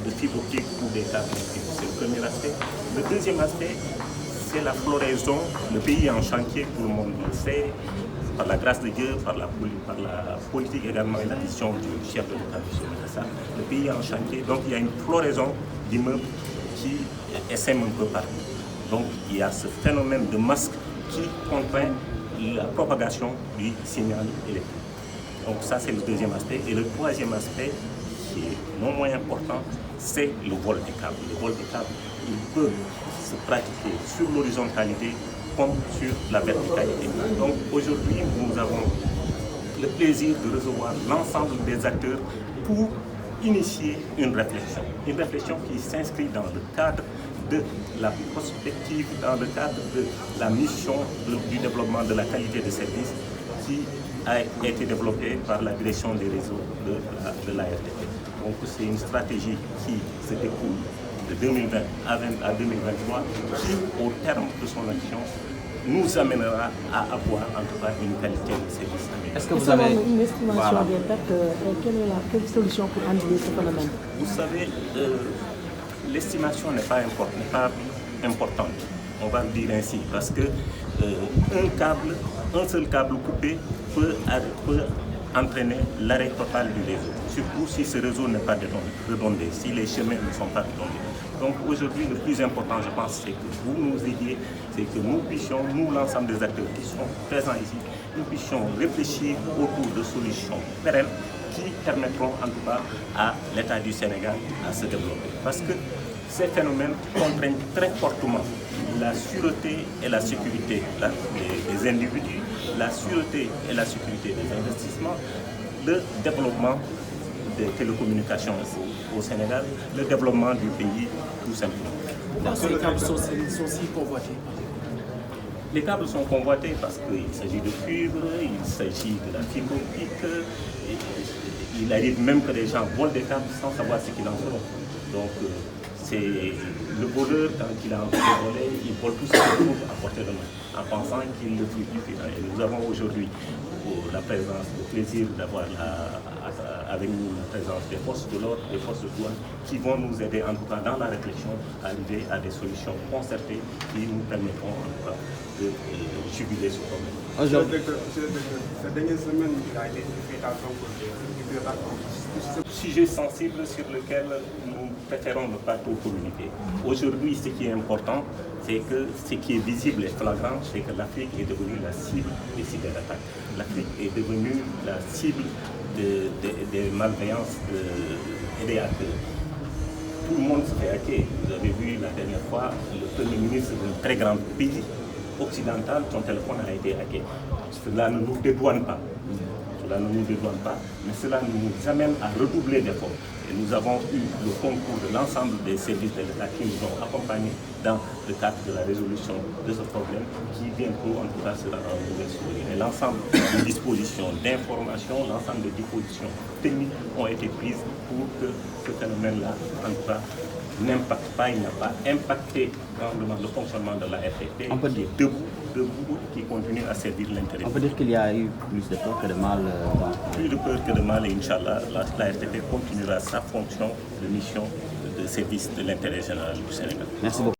de fibre optique ou des câbles. C'est le premier aspect. Le deuxième aspect, c'est la floraison. Le pays est en chantier, tout le monde le sait, par la grâce de Dieu, par la politique également et la vision du chef de l'État, le pays est en chantier, donc il y a une floraison d'immeubles qui essaiment un peu partout. Donc il y a ce phénomène de masque qui contraint la propagation du signal électrique. Donc ça c'est le deuxième aspect. Et le troisième aspect, qui est non moins important, c'est le vol des câbles. Le vol des câbles, il peut se pratiquer sur l'horizontalité comme sur la verticalité. Donc aujourd'hui, nous avons le plaisir de recevoir l'ensemble des acteurs pour initier une réflexion qui s'inscrit dans le cadre de la prospective, dans le cadre de la mission du développement de la qualité de service qui a été développée par la direction des réseaux de la RTP. Donc c'est une stratégie qui se découle de 2020 à 2023 qui, au terme de son action, nous amènera à avoir en tout cas une qualité de service. Est-ce que vous avez une estimation des pertes? Quelle solution pour endiguer ce phénomène? Vous savez, l'estimation n'est pas importante, on va le dire ainsi, parce que un seul câble coupé peut entraîner l'arrêt total du réseau, surtout si ce réseau n'est pas redondé, si les chemins ne sont pas redondés. Donc aujourd'hui, le plus important, je pense, c'est que vous nous aidiez, c'est que nous puissions, nous, l'ensemble des acteurs qui sont présents ici, nous puissions réfléchir autour de solutions pérennes qui permettront en tout cas à l'État du Sénégal à se développer. Parce que ces phénomènes contraignent très fortement la sûreté et la sécurité des individus, la sûreté et la sécurité des investissements, le développement des télécommunications au Sénégal, le développement du pays tout simplement. Pourquoi les câbles sont si convoités? Les câbles sont convoités parce qu'il s'agit de cuivre, il s'agit de la fibre optique. Il arrive même que les gens volent des câbles sans savoir ce qu'ils en feront. Donc c'est le voleur, quand il a envie de voler, il vole tout ce qu'il trouve à portée de main, en pensant qu'il le fluidifie. Et nous avons aujourd'hui la présence, le plaisir d'avoir avec nous la présence des forces de l'ordre, des forces de douane, qui vont nous aider en tout cas dans la réflexion à arriver à des solutions concertées qui nous permettront en tout cas de juguler ce problème. Cette dernière semaine, il a été fait attention pour sujet sensible sur lequel nous préférons ne pas trop communiquer. Aujourd'hui, ce qui est important, c'est que ce qui est visible et flagrant, c'est que l'Afrique est devenue la cible des cyberattaques. L'Afrique est devenue la cible des malveillances et des hackers. Tout le monde se fait hacker. Vous avez vu la dernière fois le Premier ministre d'un très grand pays occidental, son téléphone a été hacké. Cela ne nous dédouane pas. Cela ne nous dédouane pas, mais cela nous amène à redoubler d'efforts. Et nous avons eu le concours de l'ensemble des services de l'État qui nous ont accompagnés dans le cadre de la résolution de ce problème qui bientôt en tout cas sera en nouvelle souris. Et l'ensemble des dispositions d'information, l'ensemble des dispositions techniques ont été prises pour que ce phénomène-là en tout cas n'impacte pas, il n'a pas impacté grandement le fonctionnement de la RTP, qui est debout, qui continue à servir l'intérêt. On peut dire qu'il y a eu plus de peur que de mal. Plus de peur que de mal, et Inch'Allah, la RTP continuera sa fonction de mission de service de l'intérêt général du Sénégal. Merci beaucoup.